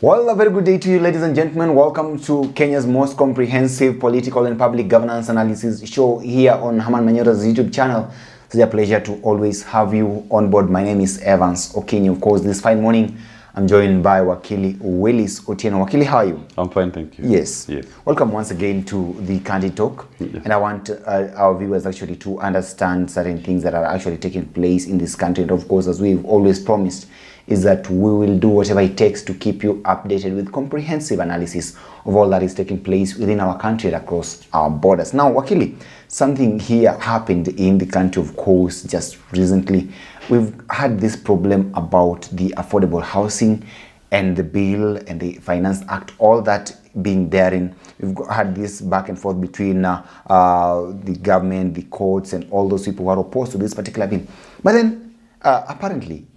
Well, a very good day to you, ladies and gentlemen. Welcome to Kenya's most comprehensive political and public governance analysis show here on Herman Manyora's YouTube channel. It's a pleasure to always have you on board. My name is Evans Okinyi. Of course, this fine morning, I'm joined by Wakili Willis Otieno. Wakili, how are you? I'm fine, thank you. Yes. Welcome once again to the Candid Talk. Yes. And I want our viewers actually to understand certain things that are actually taking place in this country. And of course, as we've always promised, is that we will do whatever it takes to keep you updated with comprehensive analysis of all that is taking place within our country and across our borders. Now, Wakili, something here happened in the country, of course, just recently. We've had this problem about the affordable housing and the bill and the Finance Act, all that being therein. We've had this back and forth between the government, the courts, and all those people who are opposed to this particular bill. But then, apparently,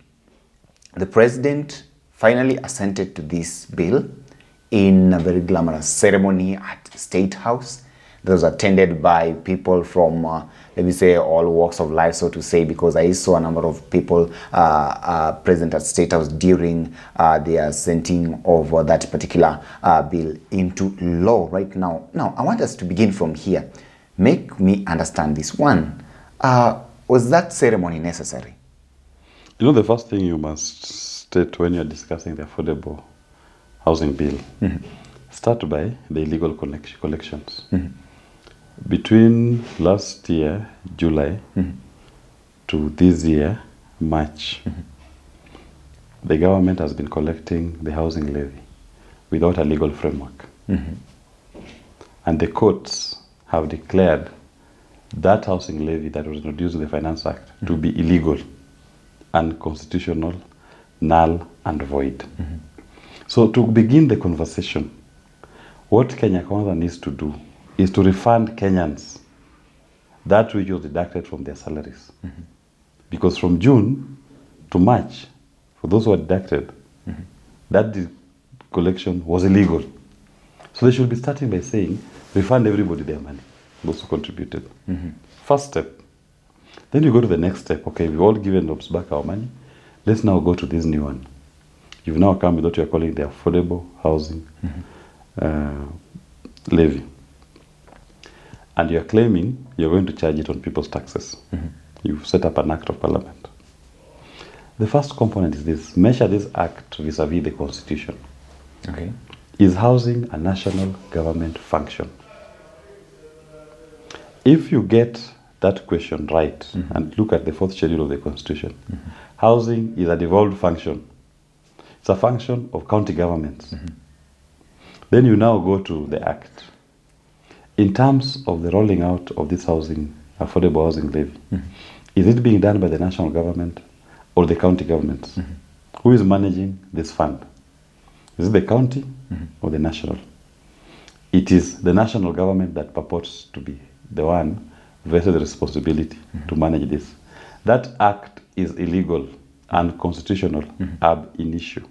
the president finally assented to this bill in a very glamorous ceremony at State House. That was attended by people from, let me say, all walks of life, so to say, because I saw a number of people present at State House during the assenting of that particular bill into law right now. Now, I want us to begin from here. Make me understand this. One, was that ceremony necessary? You know, the first thing you must state when you're discussing the affordable housing bill, start by the illegal collections. Between last year, July, to this year, March, the government has been collecting the housing levy without a legal framework. And the courts have declared that housing levy that was introduced in the Finance Act to be illegal, unconstitutional, null and void. So to begin the conversation, what Kenya Kwanza needs to do is to refund Kenyans that which was deducted from their salaries. Because from June to March, for those who are deducted, that collection was illegal. So they should be starting by saying, refund everybody their money, those who contributed. First step. Then you go to the next step. Okay, we've all given Ruto'S back our money. Let's now go to this new one. You've now come with what you're calling the affordable housing levy. And you're claiming you're going to charge it on people's taxes. You've set up an act of parliament. The first component is this. Measure this act vis-a-vis the constitution. Okay. Is housing a national government function? If you get that question right, and look at the fourth schedule of the Constitution. Housing is a devolved function. It's a function of county governments. Then you now go to the Act. In terms of the rolling out of this affordable housing levy, is it being done by the national government or the county governments? Who is managing this fund? Is it the county or the national? It is the national government that purports to be the one vested responsibility to manage this. That act is illegal and constitutional ab initio.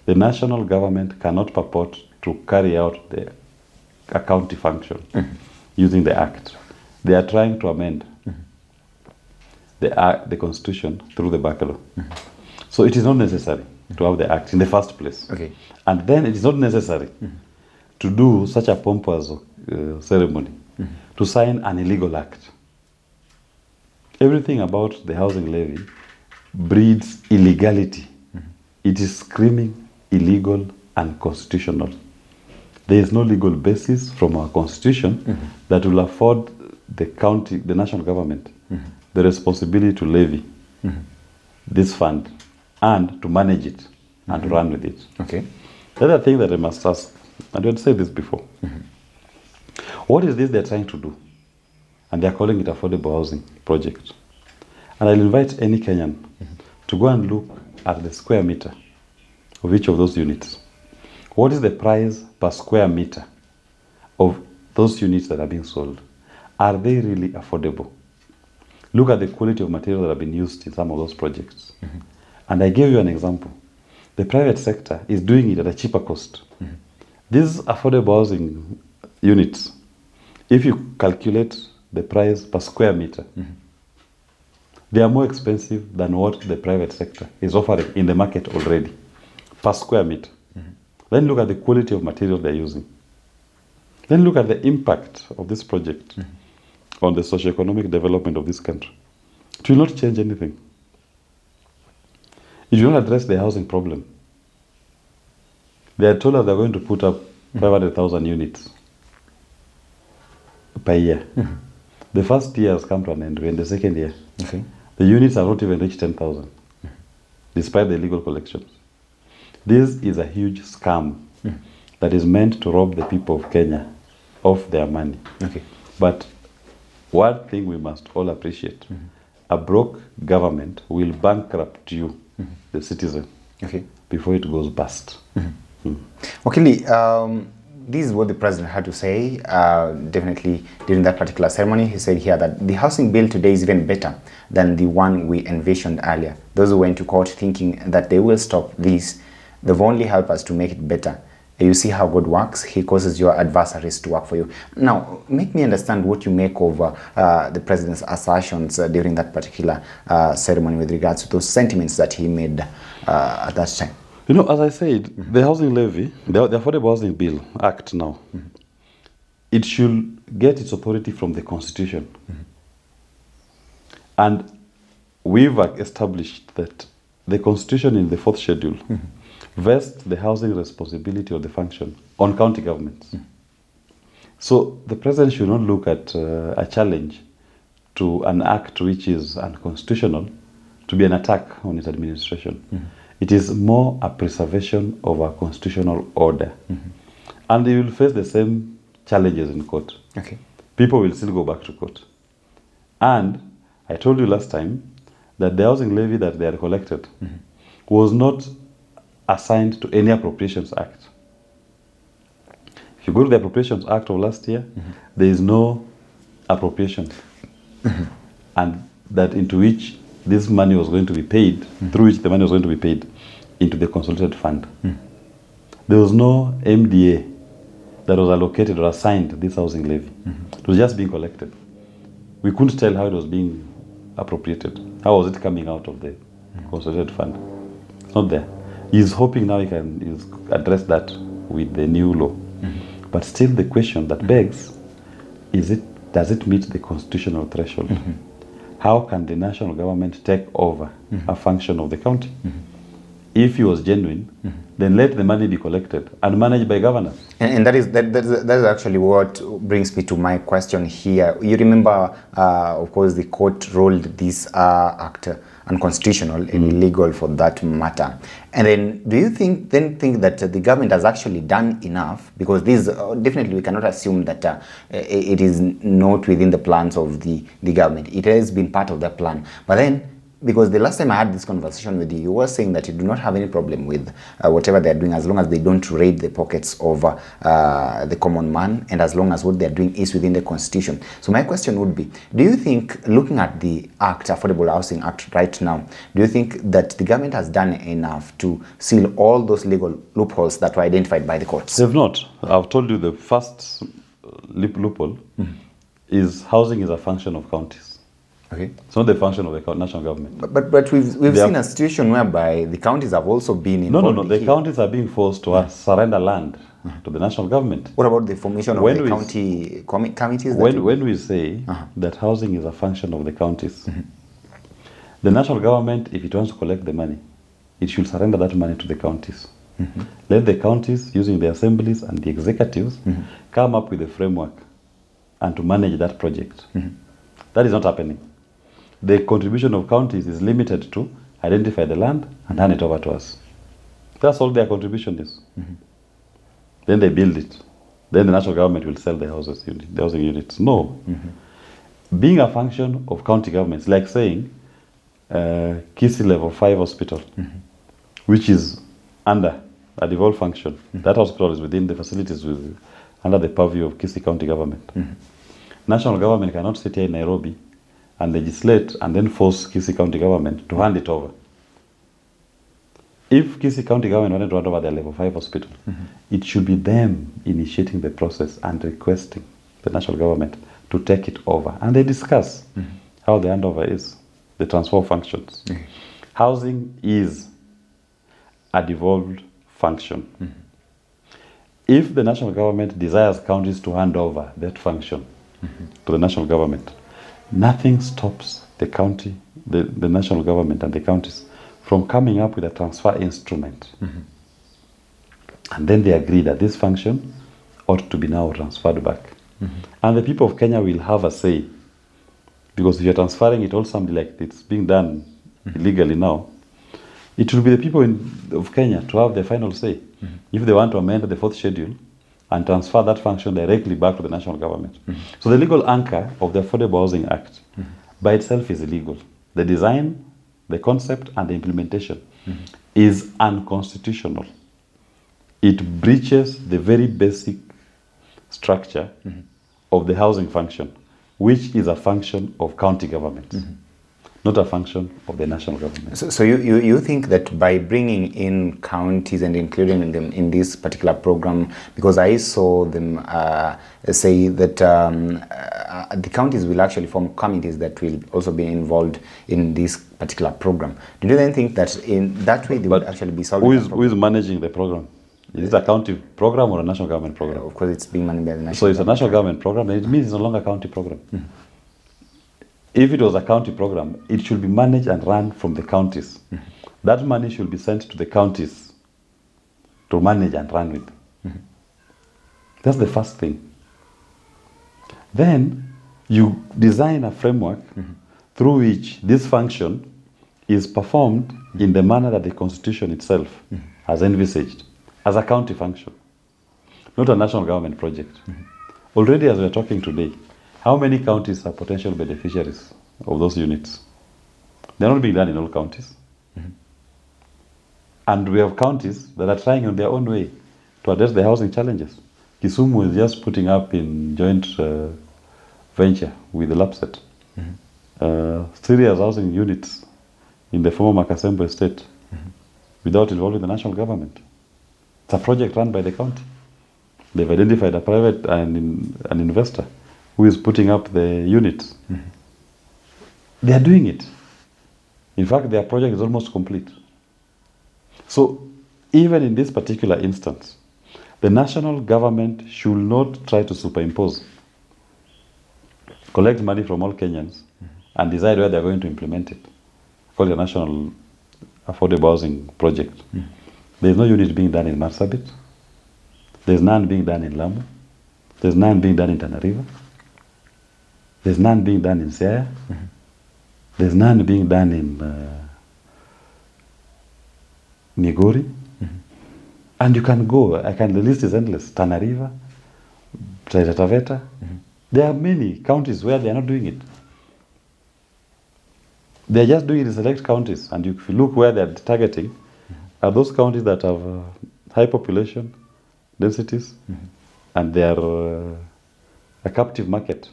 The national government cannot purport to carry out a county function using the act. They are trying to amend the constitution through the back door. So it is not necessary to have the act in the first place. Okay. And then it is not necessary to do such a pompous ceremony to sign an illegal act. Everything about the housing levy breeds illegality. It is screaming illegal and constitutional. There is no legal basis from our constitution that will afford the national government, the responsibility to levy this fund and to manage it and to run with it. Okay. The other thing that I must ask, and I had said this before, what is this they're trying to do? And they're calling it affordable housing project. And I'll invite any Kenyan to go and look at the square meter of each of those units. What is the price per square meter of those units that are being sold? Are they really affordable? Look at the quality of material that have been used in some of those projects. And I gave you an example. The private sector is doing it at a cheaper cost. These affordable housing units, if you calculate the price per square meter, they are more expensive than what the private sector is offering in the market already. per square meter. Then look at the quality of material they're using. Then look at the impact of this project on the socioeconomic development of this country. It will not change anything. It will not address the housing problem. They are told us they're going to put up 500,000 units per year. The first year has come to an end. We're in the second year. Okay. The units have not even reached 10,000, despite the illegal collections. This is a huge scam that is meant to rob the people of Kenya of their money. Okay. But one thing we must all appreciate, a broke government will bankrupt you, the citizen, Okay. before it goes bust. Okay, this is what the president had to say. Definitely during that particular ceremony, he said here that the housing bill today is even better than the one we envisioned earlier. Those who went to court thinking that they will stop this, they've only helped us to make it better. You see how God works. He causes your adversaries to work for you. Now, make me understand what you make of the president's assertions during that particular ceremony with regards to those sentiments that he made at that time. You know, as I said, the housing levy, the Affordable Housing Bill Act now, it should get its authority from the Constitution. And we've established that the Constitution in the 4th schedule vests the housing responsibility of the function on county governments. So the president should not look at a challenge to an act which is unconstitutional to be an attack on its administration. It is more a preservation of our constitutional order. And they will face the same challenges in court. Okay. People will still go back to court. And I told you last time that the housing levy that they had collected was not assigned to any Appropriations Act. If you go to the Appropriations Act of last year, there is no appropriation. And that into which this money was going to be paid, through which the money was going to be paid into the consolidated fund. There was no MDA that was allocated or assigned this housing levy. It was just being collected. We couldn't tell how it was being appropriated. How was it coming out of the consolidated fund? It's not there. He's hoping now he can address that with the new law. But still the question that begs, does it meet the constitutional threshold? How can the national government take over a function of the county? If he was genuine, then let the money be collected and managed by governors. And that is actually what brings me to my question here. You remember, of course, the court ruled this act unconstitutional and illegal for that matter. And then, do you think that the government has actually done enough? Because this definitely we cannot assume that it is not within the plans of the government. It has been part of the plan, but then, because the last time I had this conversation with you, you were saying that you do not have any problem with whatever they're doing as long as they don't raid the pockets of the common man and as long as what they're doing is within the Constitution. So my question would be, do you think, looking at the Act, Affordable Housing Act right now, do you think that the government has done enough to seal all those legal loopholes that were identified by the courts? They've not. I've told you the first loophole is housing is a function of counties. Okay. It's not the function of the national government. But we've seen a situation whereby the counties have also been involved. No. The counties are being forced to surrender land to the national government. What about the formation of the county committees? When we say that housing is a function of the counties, the national government, if it wants to collect the money, it should surrender that money to the counties. Let the counties, using the assemblies and the executives, come up with a framework and to manage that project. That is not happening. The contribution of counties is limited to identify the land and hand it over to us. That's all their contribution is. Then they build it. Then the national government will sell the housing units. No. Being a function of county governments, like saying Kisii Level 5 Hospital, which is under a devolved function. That hospital is within the facilities under the purview of Kisii County government. National government cannot sit here in Nairobi and legislate and then force Kisii County government to hand it over. If Kisii County government wanted to hand over their Level 5 hospital, it should be them initiating the process and requesting the national government to take it over. And they discuss how the handover is, the transfer functions. Housing is a devolved function. If the national government desires counties to hand over that function to the national government, nothing stops the county, the national government and the counties from coming up with a transfer instrument. And then they agree that this function ought to be now transferred back. And the people of Kenya will have a say. Because if you're transferring it all something like it's being done illegally now, it will be the people of Kenya to have the final say. If they want to amend the 4th schedule and transfer that function directly back to the national government. So the legal anchor of the Affordable Housing Act by itself is illegal. The design, the concept, and the implementation is unconstitutional. It breaches the very basic structure of the housing function, which is a function of county government, not a function of the national government. So you think that by bringing in counties and including them in this particular program, because I saw them say that the counties will actually form committees that will also be involved in this particular program. Do you then think that in that way they will actually be solving the problem? Who is managing the program? Is it a county program or a national government program? Of course, it's being managed by the national So it's a national government program, then it means it's no longer a county program. If it was a county program, it should be managed and run from the counties. That money should be sent to the counties to manage and run with. That's the first thing. Then you design a framework through which this function is performed in the manner that the Constitution itself has envisaged, as a county function, not a national government project. Already as we are talking today, how many counties are potential beneficiaries of those units? They're not being done in all counties. And we have counties that are trying in their own way to address the housing challenges. Kisumu is just putting up in joint venture with the LAPSET. Serious housing units in the former Makasembo estate without involving the national government. It's a project run by the county. They've identified a private an investor who is putting up the units. They are doing it. In fact, their project is almost complete. So, even in this particular instance, the national government should not try to superimpose, collect money from all Kenyans, and decide where they're going to implement it. Called the National Affordable Housing Project. There's no unit being done in Marsabit. There's none being done in Lamu. There's none being done in Tana River. There's none being done in Siaya. There's none being done in Migori. And you can go, the list is endless. Tana River, Taita Taveta. There are many counties where they are not doing it. They are just doing it in select counties. And if you look where they are targeting, are those counties that have high population densities, and they are a captive market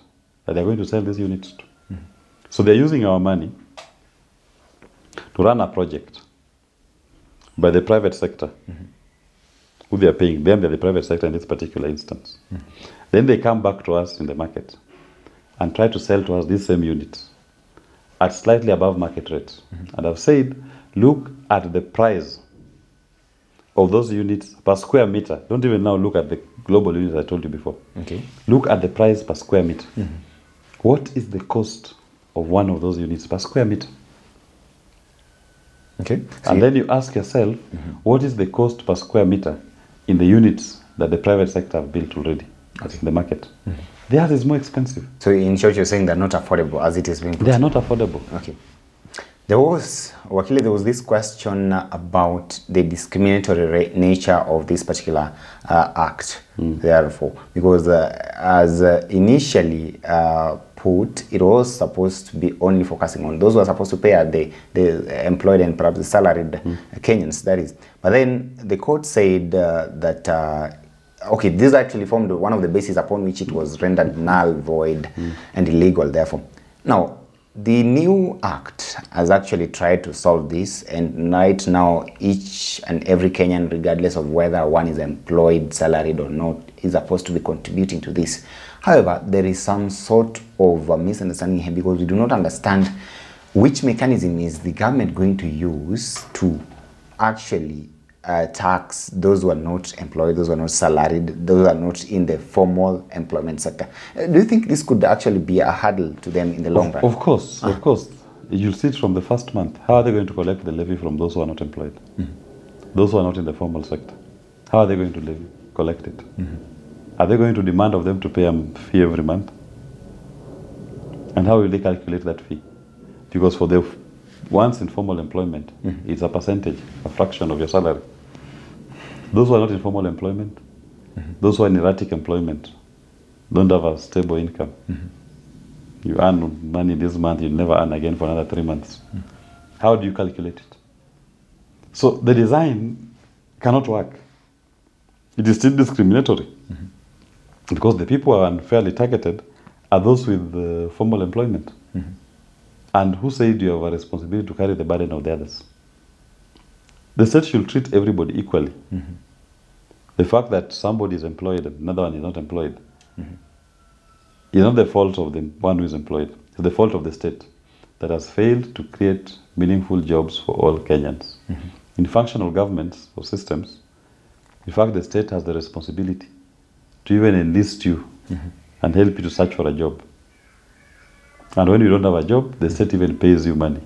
that they are going to sell these units to. So they are using our money to run a project by the private sector, who they are paying. Them, they're the private sector in this particular instance. Then they come back to us in the market and try to sell to us these same units at slightly above market rates. And I've said, look at the price of those units per square meter. Don't even now look at the global units I told you before. Okay. Look at the price per square meter. What is the cost of one of those units per square meter? Okay. And then you ask yourself, what is the cost per square meter in the units that the private sector have built already in the market? Theirs is more expensive. So in short, you're saying they're not affordable as it is being put. They are not affordable. Okay. There was this question about the discriminatory nature of this particular act, therefore, because as initially put, it was supposed to be only focusing on those who are supposed to pay at the employed and perhaps the salaried Kenyans, that is. But then the court said that, okay, this actually formed one of the bases upon which it was rendered null, void, and illegal, therefore. Now, the new act has actually tried to solve this, and right now each and every Kenyan, regardless of whether one is employed, salaried or not, is supposed to be contributing to this. However, there is some sort of misunderstanding here, because we do not understand which mechanism is the government going to use to actually tax those who are not employed, those who are not salaried, those who are not in the formal employment sector. Do you think this could actually be a hurdle to them in the long run? Of course, of course. You'll see it from the first month. How are they going to collect the levy from those who are not employed? Those who are not in the formal sector? How are they going to collect it? Are they going to demand of them to pay a fee every month? And how will they calculate that fee? Because for the ones in formal employment, it's a percentage, a fraction of your salary. Those who are not in formal employment, those who are in erratic employment, don't have a stable income. You earn money this month, you never earn again for another 3 months. How do you calculate it? So the design cannot work. It is still discriminatory. Because the people who are unfairly targeted are those with formal employment. And who said you have a responsibility to carry the burden of the others? The state should treat everybody equally. The fact that somebody is employed and another one is not employed is not the fault of the one who is employed. It's the fault of the state that has failed to create meaningful jobs for all Kenyans. In functional governments or systems, in fact, the state has the responsibility to even enlist you and help you to search for a job. And when you don't have a job, the state even pays you money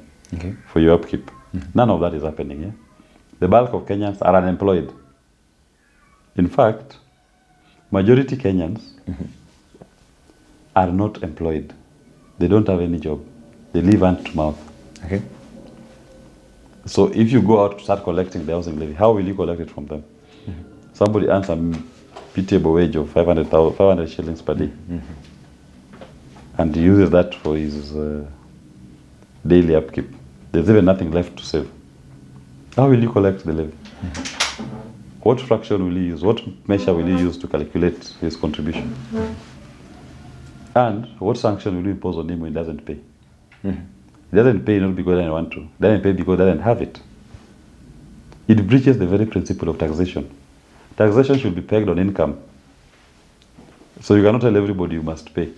for your upkeep. None of that is happening here. The bulk of Kenyans are unemployed. In fact, majority Kenyans are not employed. They don't have any job. They live hand to mouth. So if you go out to start collecting the housing levy, how will you collect it from them? Somebody earns a pitiable wage of 500 shillings per day. And he uses that for his daily upkeep. There's even nothing left to save. How will you collect the levy? What fraction will you use? What measure will you use to calculate his contribution? And what sanction will you impose on him when he doesn't pay? He doesn't pay not because he doesn't want to. He doesn't pay because he doesn't have it. It breaches the very principle of taxation. Taxation should be pegged on income. So you cannot tell everybody you must pay.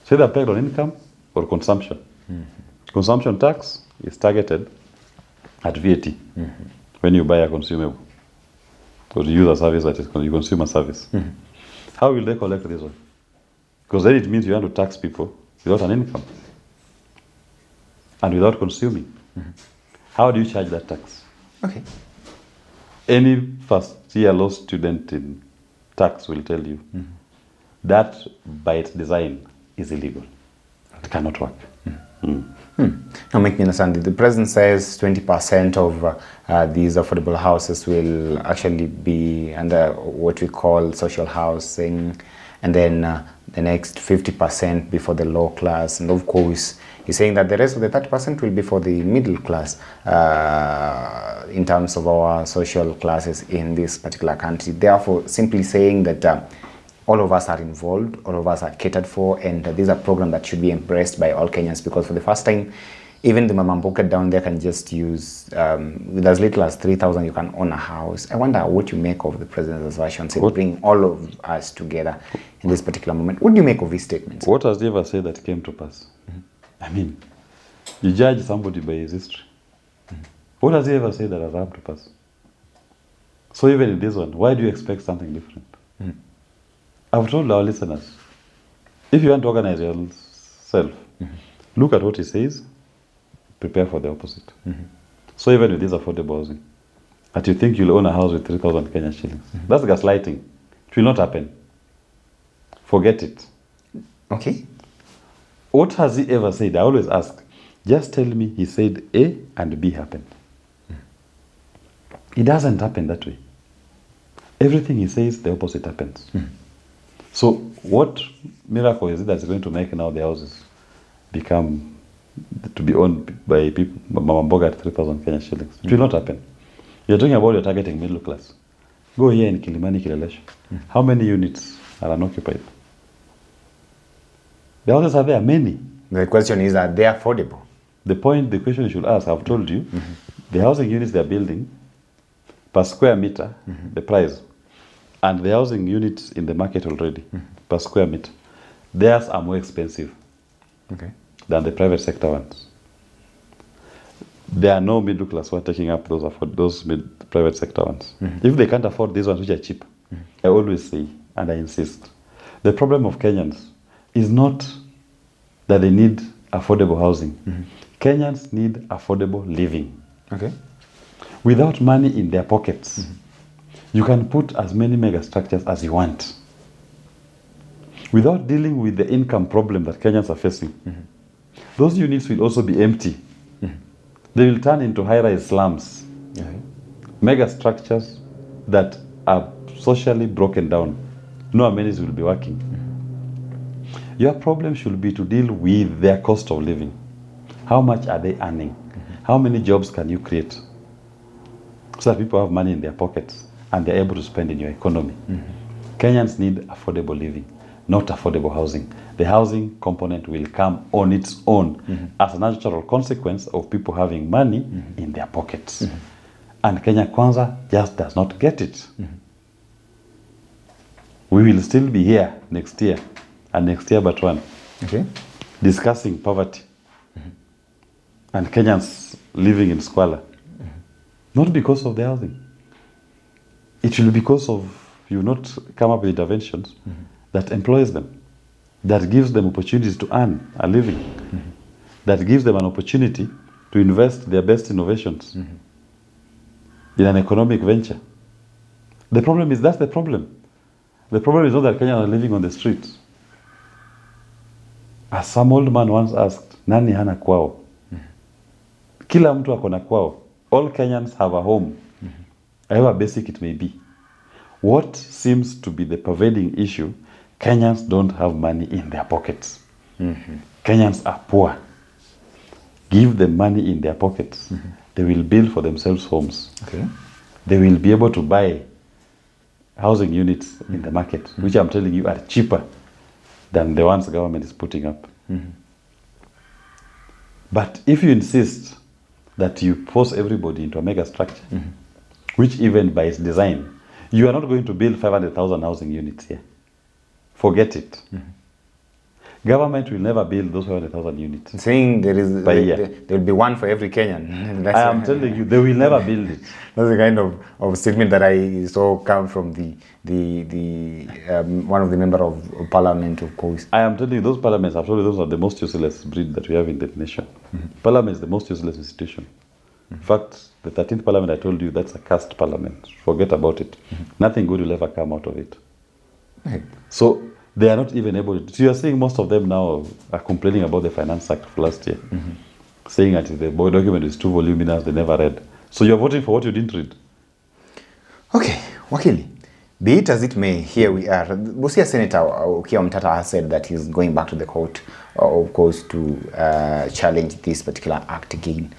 So either pegged on income or consumption. Consumption tax is targeted at VAT when you buy a consumable or you use a service that is you consume a service. How will they collect this one? Because then it means you want to tax people without an income and without consuming. How do you charge that tax? Any first-year law student in tax will tell you that by its design is illegal. It cannot work. Now make me understand. The president says 20% of these affordable houses will actually be under what we call social housing, and then the next 50% be for the low class, and of course he's saying that the rest of the 30% will be for the middle class in terms of our social classes in this particular country. Therefore, simply saying that all of us are involved, all of us are catered for, and this is a program that should be embraced by all Kenyans, because for the first time, even the Mamamboka down there can just use, with as little as 3,000, you can own a house. I wonder what you make of the president's assertion, say, bring all of us together in this particular moment. What do you make of his statements? What has he ever said that came to pass? I mean, you judge somebody by his history. What has he ever said that has come to pass? So even in this one, why do you expect something different? I've told our listeners, if you want to organize yourself, look at what he says, prepare for the opposite. So even with this affordable housing, that you think you'll own a house with 3,000 Kenyan shillings, that's gaslighting. It will not happen. Forget it. What has he ever said? I always ask, just tell me he said A and B happened. It doesn't happen that way. Everything he says, the opposite happens. So what miracle is it that's going to make now the houses become to be owned by people, Mama Mboga at 3,000 Kenyan shillings? It will not happen. You're talking about you're targeting middle class. Go here in Kilimani, Kilelesha. How many units are unoccupied? The houses are there, many. The question is, are they affordable? The question you should ask, I've told you, the housing units they're building, per square meter, the price, and the housing units in the market already, per square meter, theirs are more expensive than the private sector ones. there are no middle class who are taking up those private sector ones. If they can't afford these ones which are cheap, I always say, and I insist, the problem of Kenyans is not that they need affordable housing. Kenyans need affordable living. Okay. Without money in their pockets, you can put as many mega structures as you want. Without dealing with the income problem that Kenyans are facing, those units will also be empty. They will turn into high-rise slums. Mega structures that are socially broken down. No amenities will be working. Your problem should be to deal with their cost of living. How much are they earning? How many jobs can you create? So that people have money in their pockets and they're able to spend in your economy. Kenyans need affordable living, not affordable housing. The housing component will come on its own as a natural consequence of people having money in their pockets. And Kenya Kwanza just does not get it. We will still be here next year, and next year but one, discussing poverty and Kenyans living in squalor. Not because of the housing. It will be because of you not come up with interventions that employs them, that gives them opportunities to earn a living, that gives them an opportunity to invest their best innovations in an economic venture. The problem is, that's the problem. The problem is not that Kenyans are living on the streets. As some old man once asked, nani hana kwao? Kila mtu akona kwao. All Kenyans have a home, however basic it may be. What seems to be the pervading issue, Kenyans don't have money in their pockets. Kenyans are poor. Give them money in their pockets. They will build for themselves homes. They will be able to buy housing units in the market, which I'm telling you are cheaper than the ones the government is putting up. But if you insist that you force everybody into a mega structure, which even by its design, you are not going to build 500,000 housing units here. Forget it. Government will never build those 500,000 units. Saying there will be one for every Kenyan. I am telling you, they will never build it. That's the kind of statement that I saw come from one of the member of parliament, of course. I am telling you, those parliaments, I've told you, those are the most useless breed that we have in the nation. Parliament is the most useless institution. In fact, the 13th parliament, I told you, that's a caste parliament. Forget about it. Nothing good will ever come out of it. So they are not even able to. So you are seeing most of them now are complaining about the Finance Act of last year, saying that the document is too voluminous, they never read. So you're voting for what you didn't read. Okay, Wakili, be it as it may, here we are. Busia Senator Okiya Omtata has said that he's going back to the court, of course, to challenge this particular act again.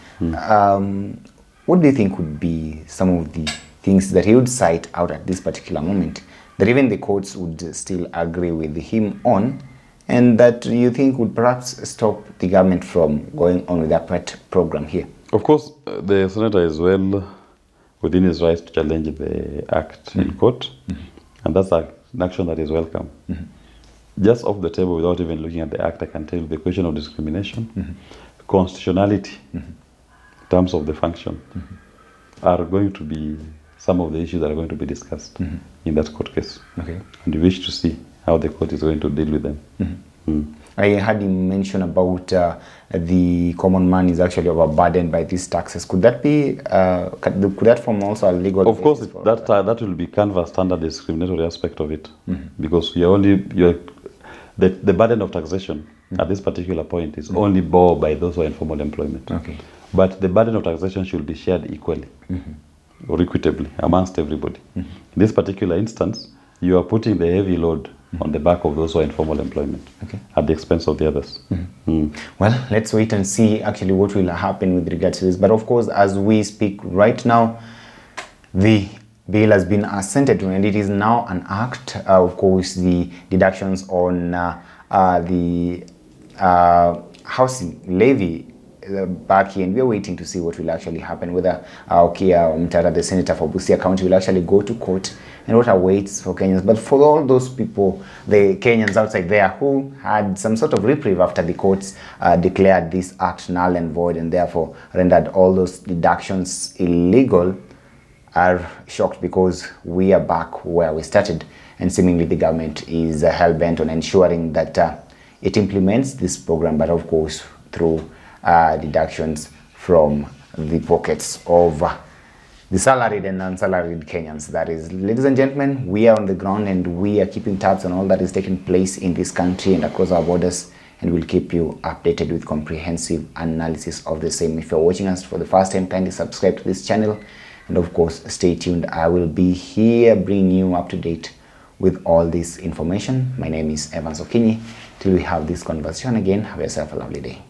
What do you think would be some of the things that he would cite out at this particular moment that even the courts would still agree with him on, and that you think would perhaps stop the government from going on with that program here? Of course, the senator is well within his rights to challenge the act in court, and that's an action that is welcome. Just off the table, without even looking at the act, I can tell you the question of discrimination, constitutionality, in terms of the function, are going to be some of the issues that are going to be discussed in that court case. And we wish to see how the court is going to deal with them. I heard him mention about the common man is actually overburdened by these taxes. Could that be, could that form also a legal Of course, that will be canvassed under the discriminatory aspect of it. Because the burden of taxation at this particular point is only borne by those who are in formal employment. But the burden of taxation should be shared equally or equitably amongst everybody. In this particular instance, you are putting the heavy load on the back of those who are in formal employment at the expense of the others. Well, let's wait and see actually what will happen with regards to this. But of course, as we speak right now, the bill has been assented to and it is now an act. Of course, the deductions on the housing levy back here, and we're waiting to see what will actually happen, whether Okia Mtara, the senator for Busia County, will actually go to court, and what awaits for Kenyans. But for all those people, the Kenyans outside there who had some sort of reprieve after the courts declared this act null and void, and therefore rendered all those deductions illegal, are shocked, because we are back where we started, and seemingly the government is hell-bent on ensuring that it implements this program, but of course through deductions from the pockets of the salaried and unsalaried Kenyans. That is, ladies and gentlemen, we are on the ground, and we are keeping tabs on all that is taking place in this country and across our borders, and we'll keep you updated with comprehensive analysis of the same. If you're watching us for the first time, kindly subscribe to this channel, and of course stay tuned. I will be here bringing you up to date with all this information. My name is Evans Okinyi. Till we have this conversation again, have yourself a lovely day.